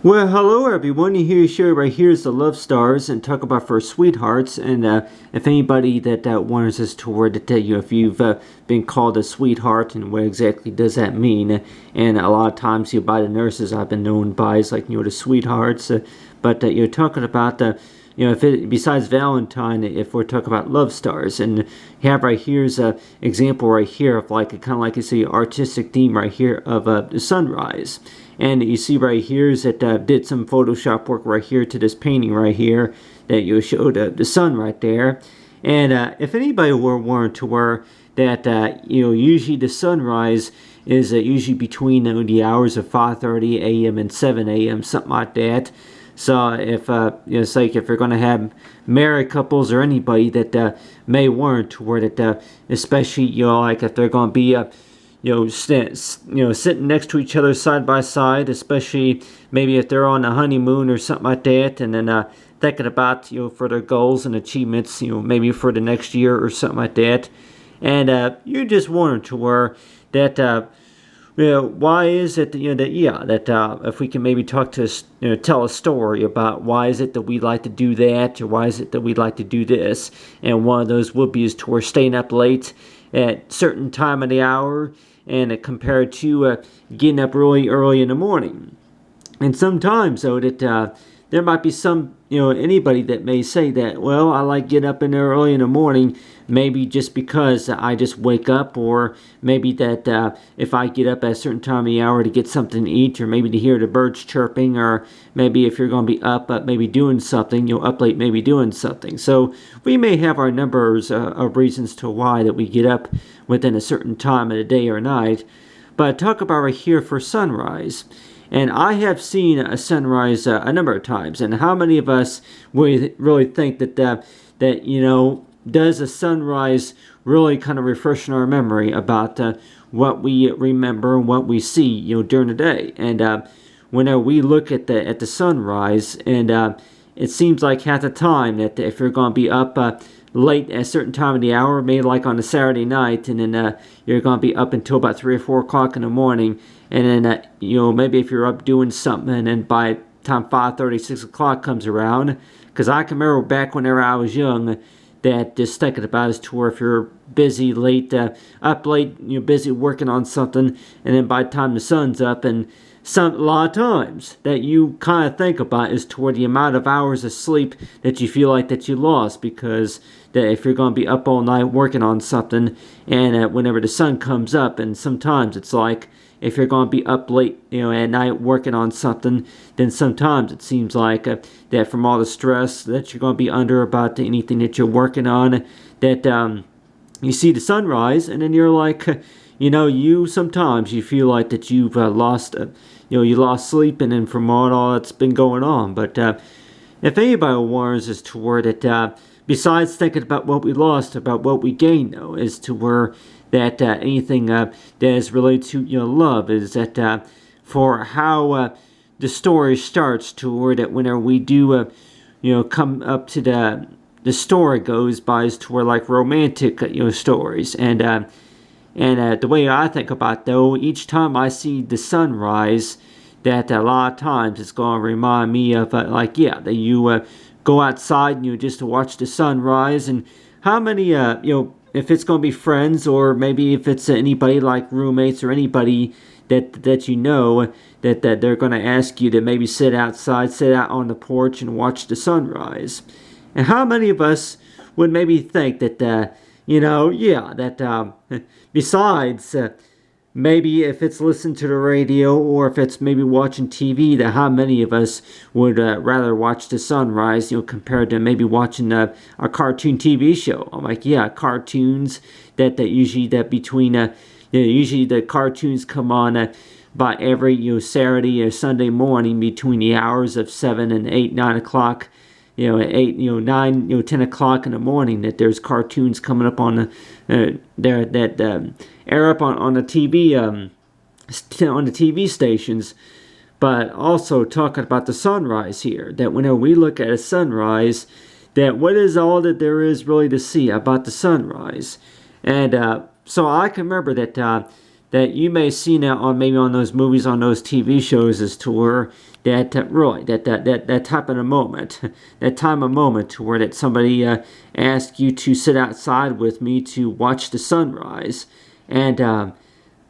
Well, hello everyone. You hear show right here is the Love Stars and talk about for sweethearts. And if anybody that wonders as to where to tell you if you've been called a sweetheart and what exactly does that mean, and a lot of times by the nurses I've been known by is like the sweethearts. But you're talking about if it, besides Valentine, if we're talking about love stars, and you have right here's a example right here of like kind of like you see artistic theme right here of the sunrise. And you see right here is that did some Photoshop work right here to this painting right here that you showed the sun right there. And if anybody were warned to where that usually the sunrise is usually between the hours of 5:30 a.m. and 7 a.m. something like that. So if it's like if you're going to have married couples or anybody that may warrant to where that especially like if they're going to be sitting next to each other side by side, especially maybe if they're on a honeymoon or something like that, and then thinking about for their goals and achievements, maybe for the next year or something like that, and you just wonder to where that why is it that if we can maybe talk to tell a story about why is it that we like to do that, or why is it that we like to do this, and one of those would be is to where staying up late at certain time of the hour, and compared to getting up really early in the morning. And sometimes, though, that there might be some, anybody that may say that, well, I like getting up in there early in the morning, maybe just because I just wake up, or maybe that if I get up at a certain time of the hour to get something to eat, or maybe to hear the birds chirping, or maybe if you're going to be up maybe doing something, up late maybe doing something. So we may have our numbers of reasons to why that we get up within a certain time of the day or night. But talk about right here for sunrise. And I have seen a sunrise a number of times. And how many of us really think that does a sunrise really kind of refresh our memory about what we remember and what we see during the day? And whenever we look at the sunrise, and it seems like half the time that if you're going to be up late at a certain time of the hour, maybe like on a Saturday night, and then you're going to be up until about 3 or 4 o'clock in the morning, and then maybe if you're up doing something, and then by the time 5:30, 6 o'clock comes around, because I can remember back whenever I was young, that just thinking about is to where if you're busy late, up late, busy working on something, and then by the time the sun's up, and a lot of times that you kind of think about is toward the amount of hours of sleep that you feel like that you lost, because that if you're going to be up all night working on something, and whenever the sun comes up, and sometimes it's like if you're going to be up late at night working on something, then sometimes it seems like that from all the stress that you're going to be under about anything that you're working on, that you see the sunrise, and then you're like you sometimes you feel like that you've lost you lost sleep, and then from all that's been going on. But if anybody warns us to where that besides thinking about what we lost, about what we gained, though, is to where that anything that is related to love is that for how the story starts, to where that whenever we do come up to the story goes by is to where like romantic stories, and the way I think about though, each time I see the sunrise, that a lot of times it's going to remind me of that you go outside and just to watch the sunrise, and how many if it's going to be friends, or maybe if it's anybody like roommates or anybody that that they're going to ask you to maybe sit out on the porch and watch the sunrise. And how many of us would maybe think that besides maybe if it's listening to the radio, or if it's maybe watching TV, that how many of us would rather watch the sunrise, compared to maybe watching a cartoon TV show. I'm like, cartoons that usually that between usually the cartoons come on by every Saturday or Sunday morning between the hours of 7 and 8, 9 o'clock. At 8, 9, 10 o'clock in the morning, that there's cartoons coming up on that air up on the TV on the TV stations. But also talking about the sunrise here, that whenever we look at a sunrise, that what is all that there is really to see about the sunrise. And so I can remember that that you may see now on maybe on those movies, on those TV shows, is to where that really that type of a moment, that time of moment to where that somebody asked you to sit outside with me to watch the sunrise, and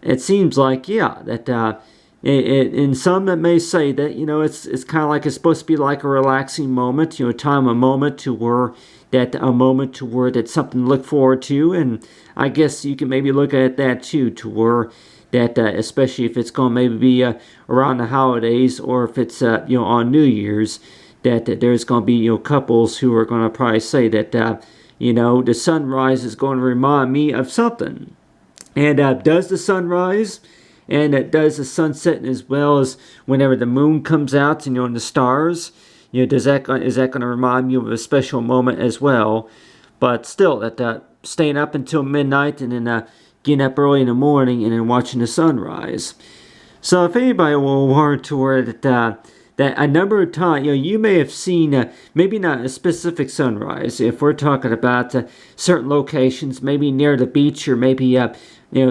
it seems like that. In some that may say that it's kind of like it's supposed to be like a relaxing moment, time a moment to where that a moment to where that's something to look forward to, and I guess you can maybe look at that too, to where that especially if it's going to maybe be around the holidays, or if it's on New Year's, that there's going to be couples who are going to probably say that the sunrise is going to remind me of something, and does the sunrise. And it does the sunset as well as whenever the moon comes out and the stars. Is that going to remind you of a special moment as well? But still, that staying up until midnight and then getting up early in the morning and then watching the sunrise. So if anybody will warn to where that a number of times, you may have seen maybe not a specific sunrise. If we're talking about certain locations, maybe near the beach or maybe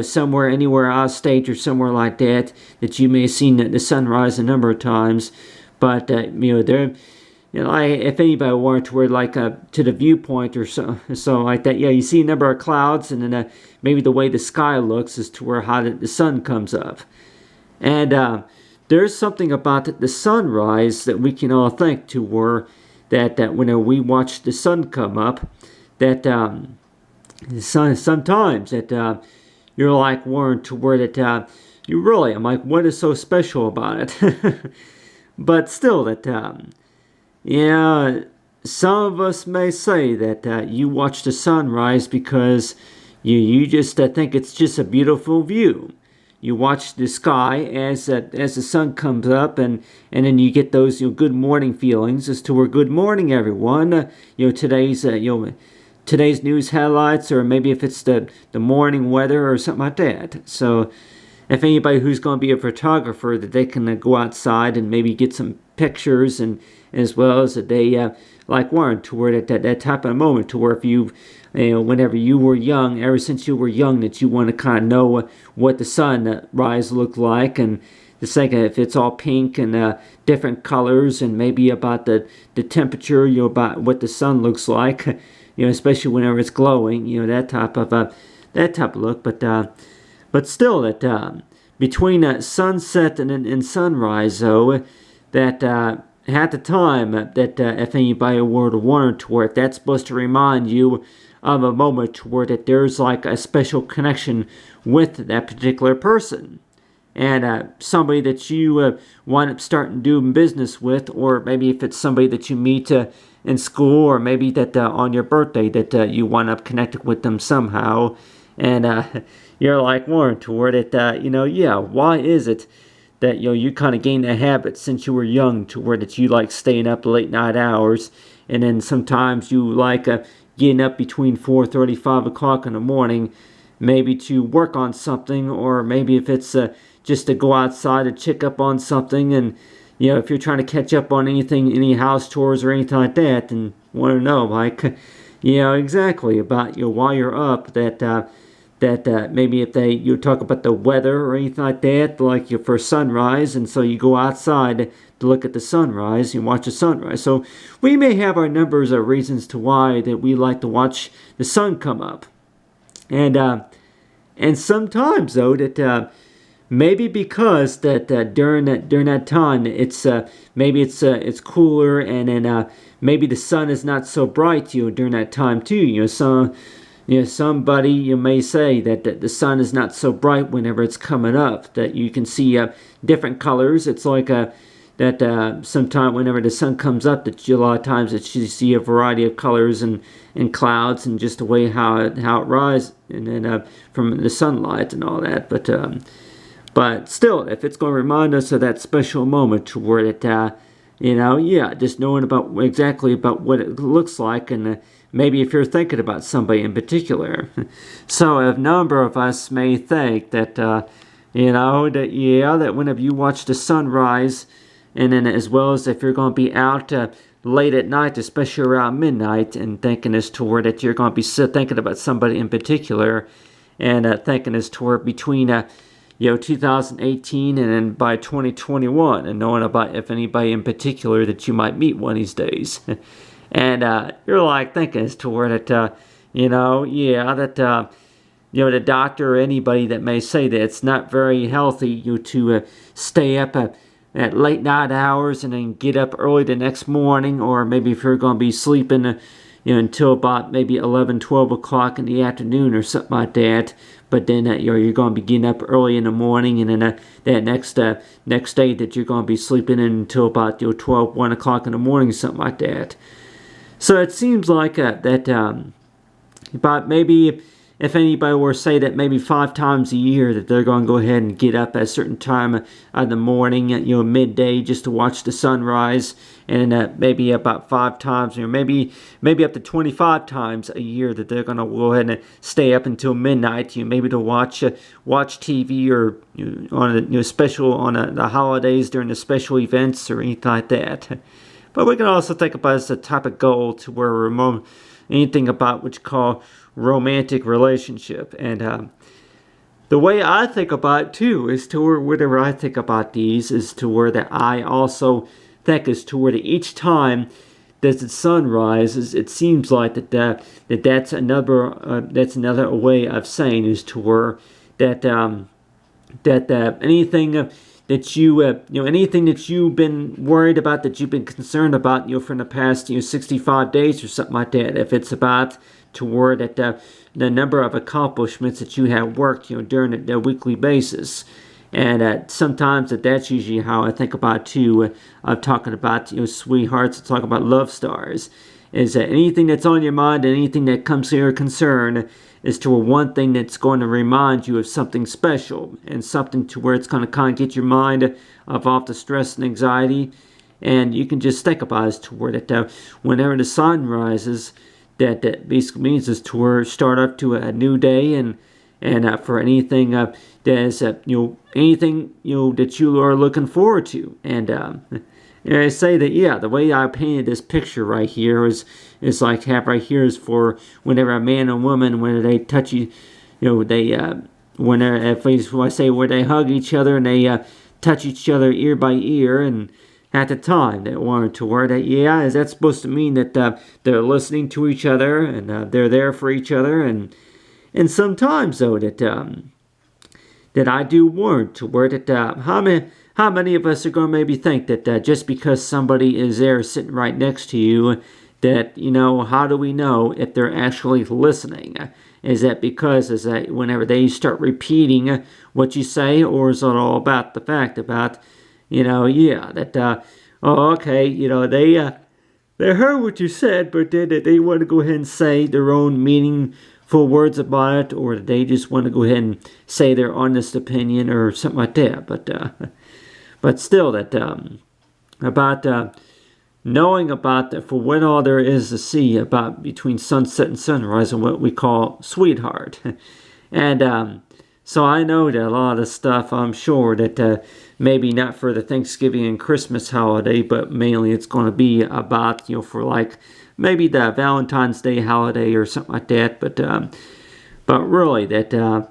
somewhere, anywhere out of state or somewhere like that, that you may have seen the sunrise a number of times. But there, if anybody wanted to where to the viewpoint or so like that, you see a number of clouds, and then maybe the way the sky looks is to where how the sun comes up, and there's something about the sunrise that we can all think to where that whenever we watch the sun come up, that the sun sometimes that you're like warned to where that you really, I'm like, what is so special about it? But still, that some of us may say that you watch the sunrise because you just think it's just a beautiful view. You watch the sky as the sun comes up, and then you get those good morning feelings as to where good morning everyone. Today's news highlights, or maybe if it's the morning weather or something like that. So if anybody who's going to be a photographer, that they can go outside and maybe get some pictures, and as well as that they like warrant to where that type of moment to where if whenever you were young, ever since you were young, that you want to kind of know what the sunrise looked like, and the second if it's all pink and different colors, and maybe about the temperature, about what the sun looks like, especially whenever it's glowing, that type of look. But still, that between sunset and sunrise, though, that at the time that if anybody were to wonder to where if that's supposed to remind you of a moment to where that there's like a special connection with that particular person, and somebody that you wind up starting doing business with, or maybe if it's somebody that you meet in school, or maybe that on your birthday that you wind up connected with them somehow, and you're like warned to where that why is it that you kind of gained a habit since you were young to where that you like staying up late night hours, and then sometimes you like getting up between 4:30, 5 o'clock in the morning, maybe to work on something, or maybe if it's just to go outside and check up on something, and if you're trying to catch up on anything, any house chores or anything like that, and want to know like exactly about while you're up that maybe if you talk about the weather or anything like that, like for sunrise, and so you go outside to look at the sunrise, you watch the sunrise. So we may have our numbers of reasons to why that we like to watch the sun come up, and sometimes though that maybe because that during that time it's maybe it's cooler, and then maybe the sun is not so bright during that time too. Somebody may say that the sun is not so bright whenever it's coming up, that you can see different colors. It's like that sometime whenever the sun comes up, that a lot of times that you see a variety of colors and clouds, and just the way how it rises, and then from the sunlight and all that. But still, if it's going to remind us of that special moment to where it just knowing about exactly about what it looks like, and maybe if you're thinking about somebody in particular. So a number of us may think that, that whenever you watch the sunrise, and then as well as if you're going to be out late at night, especially around midnight, and thinking as to where that you're going to be thinking about somebody in particular, and thinking as to where between 2018, and then by 2021, and knowing about if anybody in particular that you might meet one of these days. And you're like thinking as to where that, the doctor or anybody that may say that it's not very healthy to stay up at late night hours and then get up early the next morning, or maybe if you're going to be sleeping until about maybe 11, 12 o'clock in the afternoon or something like that. But then you're going to be getting up early in the morning, and then that next day that you're going to be sleeping in until about 12, 1 o'clock in the morning, something like that. So it seems like about maybe if anybody were to say that maybe 5 times a year that they're going to go ahead and get up at a certain time of the morning, midday, just to watch the sunrise, and maybe about 5 times, or maybe up to 25 times a year that they're going to go ahead and stay up until midnight, maybe to watch TV, or on special on the holidays during the special events or anything like that. But we can also think about it as a type of goal to where we're anything about what you call romantic relationship. And the way I think about it too is to where whenever I think about these is to where that I also think is to where that each time that the sun rises, it seems like that's another way of saying is to where that anything that you anything that you've been worried about, that you've been concerned about from the past 65 days or something like that, if it's about toward that the number of accomplishments that you have worked during the weekly basis. And sometimes that's usually how I think about too, of talking about sweethearts, talking about love stars, is that anything that's on your mind, anything that comes to your concern, is to one thing that's going to remind you of something special, and something to where it's going to kind of get your mind off the stress and anxiety. And you can just think about it as to where that whenever the sun rises, that basically means is to where start up to a new day, and for anything that is anything that you are looking forward to. And I say that the way I painted this picture right here is like have right here is for whenever a man and woman, when they touch you, when I say where they hug each other and they touch each other ear by ear, and at the time they wanted to word that is that supposed to mean that they're listening to each other, and they're there for each other. And sometimes though that I do warn to word that how many of us are going to maybe think that just because somebody is there sitting right next to you, that how do we know if they're actually listening? Is that because whenever they start repeating what you say, or is it all about the fact about they heard what you said, but then they want to go ahead and say their own meaningful words about it, or they just want to go ahead and say their honest opinion or something like that. But still, that about knowing about that for what all there is to see about between sunset and sunrise, and what we call sweetheart. And so I know that a lot of stuff, I'm sure that maybe not for the Thanksgiving and Christmas holiday, but mainly it's going to be about, for like maybe the Valentine's Day holiday or something like that. But really that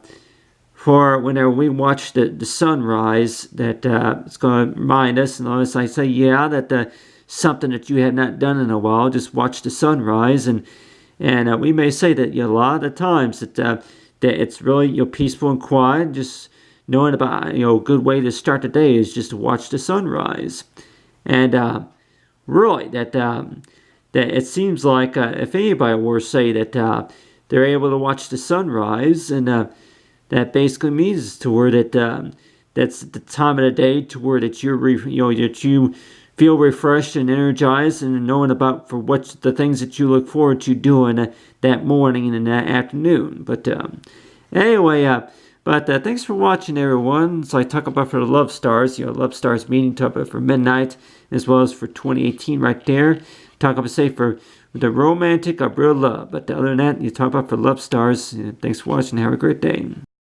for whenever we watch the sunrise, that it's going to remind us, and as I say, that something that you have not done in a while, just watch the sunrise, and we may say that a lot of the times that it's really peaceful and quiet. Just knowing about a good way to start the day is just to watch the sunrise. And really that it seems like if anybody were to say that they're able to watch the sunrise, and that basically means to where that that's the time of the day to where that that you feel refreshed and energized, and knowing about for what the things that you look forward to doing that morning and that afternoon. But anyway, thanks for watching, everyone. So I talk about for the Love Stars, Love Stars meeting topic for midnight, as well as for 2018 right there. Talk about say for the romantic of real love. But other than that, you talk about for Love Stars. Thanks for watching. Have a great day.